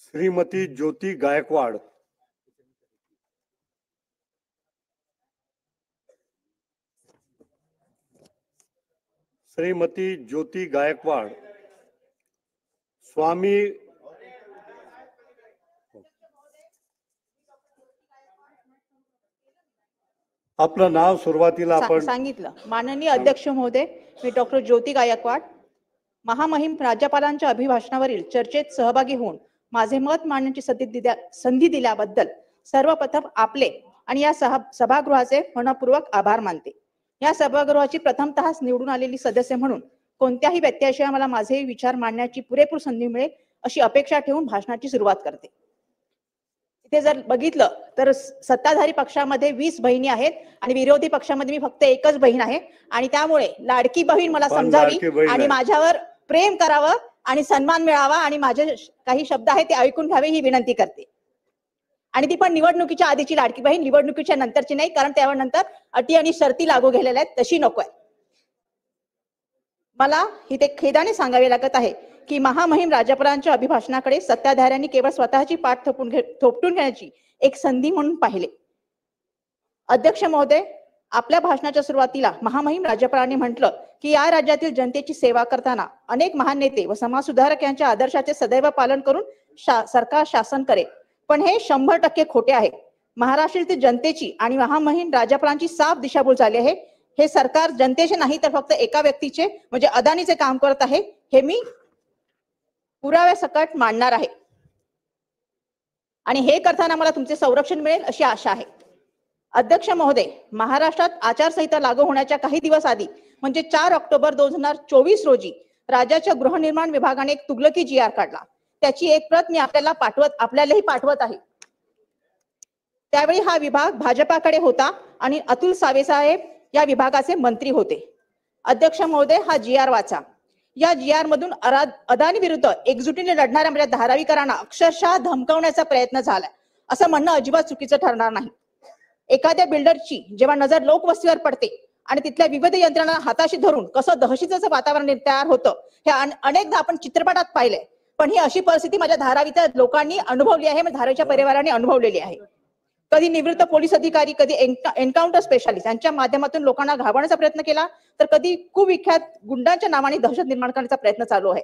श्रीमती ज्योती गायकवाड। श्रीमती ज्योती गायकवाड। स्वामी आपलं नाव सुरुवातीला आपण सांगितलं। माननीय अध्यक्ष महोदय, मी डॉक्टर ज्योती गायकवाड महामहिम राज्यपालांच्या अभिभाषणावरील चर्चेत सहभागी होऊन माझे मत मांडण्याची संधी दिल्याबद्दल सर्वप्रथम आपले आणि या सभागृहाचे मनपूर्वक आभार मानते। या सभागृहाची प्रथमतः निवडून आलेली सदस्य म्हणून कोणत्याही व्यत्ययाशिवाय मला माझे विचार मांडण्याची पुरेपूर संधी मिळेल अशी अपेक्षा ठेवून भाषणाची सुरुवात करते। इथे जर बघितलं तर सत्ताधारी पक्षामध्ये 20 बहिणी आहेत आणि विरोधी पक्षामध्ये मी फक्त एकच बहीण आहे आणि त्यामुळे लाडकी बहीण मला समजावी आणि माझ्यावर प्रेम करावं आणि सन्मान मिळावा आणि माझे काही शब्द आहेत ते ऐकून घ्यावे ही विनंती करते। आणि ती पण निवडणुकीच्या आधीची लाडकी बहीण, निवडणुकीच्या नंतरची नाही, कारण त्यानंतर अटी आणि शर्ती लागू गेलेल्या आहेत, तशी नकोय। मला इथे खेदाने सांगावे लागत आहे की महामहिम राज्यपालांच्या अभिभाषणाकडे सत्ताधाऱ्यांनी केवळ स्वतःची पाठ थोपटून घेण्याची एक संधी म्हणून पाहिले। अध्यक्ष महोदय, आपल्या भाषणाच्या सुरुवातीला महामहिम राज्यपालांनी म्हटलं की या राज्यातील जनतेची सेवा करताना अनेक महान नेते व समाजसुधारक यांच्या आदर्शाचे सदैव पालन करून सरकार शासन करेल, पण हे 100% खोटे आहे। महाराष्ट्रातील जनतेची आणि महामहिम राज्यपालांची साफ दिशाभूल झाली आहे। हे सरकार जनतेचे नाही तर फक्त एका व्यक्तीचे म्हणजे अदानीचे काम करत आहे, हे मी पुराव्यासकट मांडणार आहे आणि हे करताना मला तुमचे संरक्षण मिळेल अशी आशा आहे। अध्यक्ष महोदय, महाराष्ट्रात आचारसंहिता लागू होण्याच्या काही दिवस आधी म्हणजे 4 ऑक्टोबर 2024 रोजी राज्याच्या गृहनिर्माण विभागाने एक तुगलकी GR काढला। त्याची एक प्रत मी आपल्यालाही पाठवत आहे। त्यावेळी हा विभाग भाजपाकडे होता आणि अतुल सावे साहेब या विभागाचे मंत्री होते। अध्यक्ष महोदय, हा GR वाचा। या GR मधून अदानी विरुद्ध एकजुटीने लढणाऱ्या म्हणजे धारावीकरांना अक्षरशः धमकावण्याचा प्रयत्न झाला, असं म्हणणं अजिबात चुकीचं ठरणार नाही। एखाद्या बिल्डरची जेव्हा नजर लोकवस्तीवर पडते आणि तिथल्या विविध यंत्रणा हाताशी धरून कसं दहशतीचं वातावरण तयार होतं हे अनेकदा आपण चित्रपटात पाहिलंय, पण ही अशी परिस्थिती माझ्या धारावीच्या लोकांनी अनुभवली आहे, धारावीच्या परिवाराने अनुभवलेली आहे। कधी निवृत्त पोलीस अधिकारी, कधी एन्काउंटर स्पेशालिस्ट यांच्या माध्यमातून लोकांना घाबरण्याचा प्रयत्न केला, तर कधी कुविख्यात गुंडांच्या नावाने दहशत निर्माण करण्याचा प्रयत्न चालू आहे।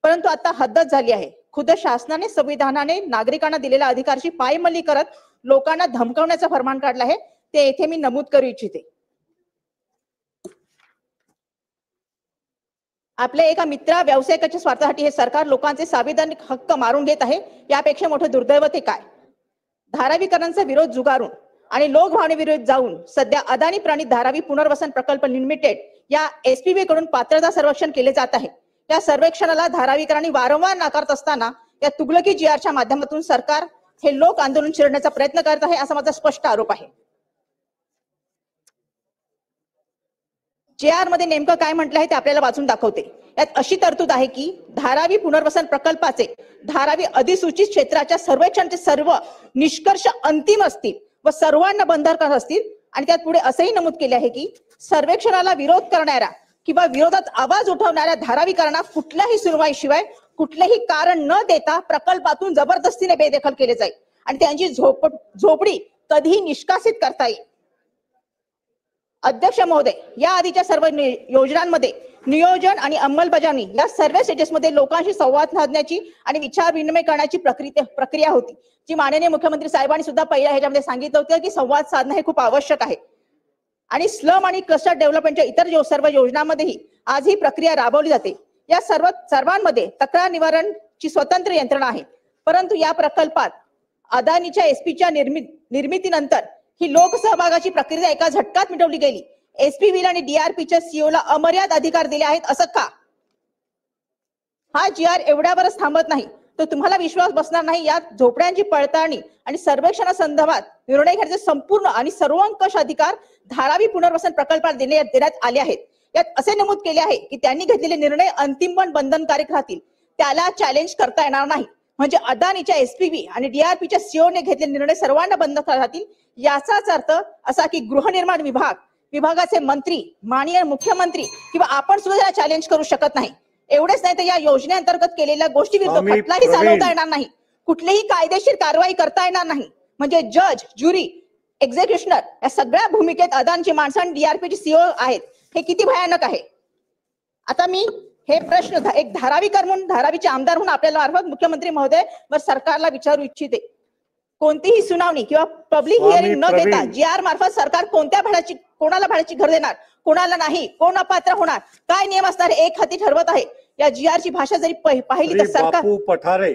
परंतु आता हद्दच झाली आहे। खुद्द शासनाने संविधानाने नागरिकांना दिलेल्या अधिकारची पायमल्ली करत लोकांना धमकावण्याचं फरमान काढलं आहे, ते येथे मी नमूद करू इच्छिते। आपल्या एका मित्रा व्यावसायिकाच्या स्वार्थासाठी हे सरकार लोकांचे संविधानिक हक्क मारून घेत आहे, यापेक्षा मोठं दुर्दैव ते काय। धारावीकरांचा विरोध जुगारून आणि लोकभावने विरोध जाऊन सध्या अदानी प्रणित धारावी पुनर्वसन प्रकल्प लिमिटेड या SPV कडून पात्रता सर्वेक्षण केले जात आहे। या सर्वेक्षणाला धारावीकरांनी वारंवार नाकारत असताना या तुगलकी GRच्या माध्यमातून सरकार हे लोक आंदोलन चिरडण्याचा प्रयत्न करत आहे, असा माझा स्पष्ट आरोप आहे। GR मध्ये नेमकं काय म्हटलं आहे ते आपल्याला वाचून दाखवते। यात अशी तरतूद आहे की धारावी पुनर्वसन प्रकल्पाचे धारावी अधिसूचित क्षेत्राच्या सर्वेक्षणाचे सर्व निष्कर्ष अंतिम असतील व सर्वांना बंधनकारक असतील आणि त्यात पुढे असंही नमूद केले आहे की सर्वेक्षणाला विरोध करणाऱ्या किंवा विरोधात आवाज उठवणाऱ्या धारावीकरांना कुठल्याही सुनवाईशिवाय कुठलेही कारण न देता प्रकल्पातून जबरदस्तीने बेदखल केले जाईल आणि त्यांची झोपडी कधीही निष्कासित करता येईल। अध्यक्ष महोदय, या आधीच्या सर्व योजनांमध्ये नियोजन आणि अंमलबजावणी या सर्व स्टेजेसमध्ये लोकांशी संवाद साधण्याची आणि विचार विनिमय करण्याची प्रक्रिया होती, जी माननीय मुख्यमंत्री साहेबांनी सुद्धा पहिल्या ह्याच्यामध्ये सांगितलं होतं की संवाद साधणं हे खूप आवश्यक आहे। आणि स्लम आणि क्लस्टर डेव्हलपमेंटच्या इतर सर्व योजनांमध्येही आज ही प्रक्रिया राबवली जाते। या सर्वांमध्ये तक्रार निवारणची स्वतंत्र यंत्रणा आहे, परंतु या प्रकल्पात अदानीच्या SPVच्या निर्मितीनंतर ही लोकसहभागाची प्रक्रिया एका झटक्यात मिटवली गेली। SPV आणि DRPच्या CEOला अमर्याद अधिकार दिले आहेत, असं का? हा GR एवढ्यावरच थांबत नाही, तर तुम्हाला विश्वास बसणार नाही। यात झोपड्यांची पडताळणी आणि सर्वेक्षणासंदर्भात निर्णय घेण्याचे संपूर्ण आणि सर्वंकष अधिकार धारावी पुनर्वसन प्रकल्पाला देण्यात आले आहेत। यात असे नमूद केले आहे की त्यांनी घेतलेले निर्णय अंतिम पण बंधनकारक राहतील, त्याला चॅलेंज करता येणार नाही। म्हणजे अदानीच्या SPV आणि DRPच्या CEOने घेतलेले निर्णय सर्वांना बंधनकारक राहतील। याचाच अर्थ असा की गृहनिर्माण विभागाचे मंत्री, माननीय मुख्यमंत्री किंवा आपण सुद्धा त्याला चॅलेंज करू शकत नाही। एवढेच नाही तर या योजनेअंतर्गत केलेल्या गोष्टी विरुद्ध खटलाही चालवता येणार नाही। कुठलीही कायदेशीर कारवाई करता येणार नाही. म्हणजे जज, ज्युरी, एक्झिक्युशनर या सगळ्या भूमिकेत अदानीची माणसं आणि डीआरपीची सीओ आहेत. हे किती भयानक आहे. आता मी हे प्रश्न एक धारावीकर म्हणून, धारावीचे आमदार म्हणून आपल्याला मार्फत मुख्यमंत्री महोदय व सरकारला विचारू इच्छिते. कोणतीही सुनावणी किंवा पब्लिक स्वामी हिअरिंग न देता प्रवीण. जीआर मार्फत सरकार कोणाला भाड्याची घर देणार, कोणाला नाही, कोण अपात्र होणार, काय नियम असणार एक हाती ठरवत आहे. या जीआर ची भाषा जरी पाहिली तर श्री सरकार बापू पठारे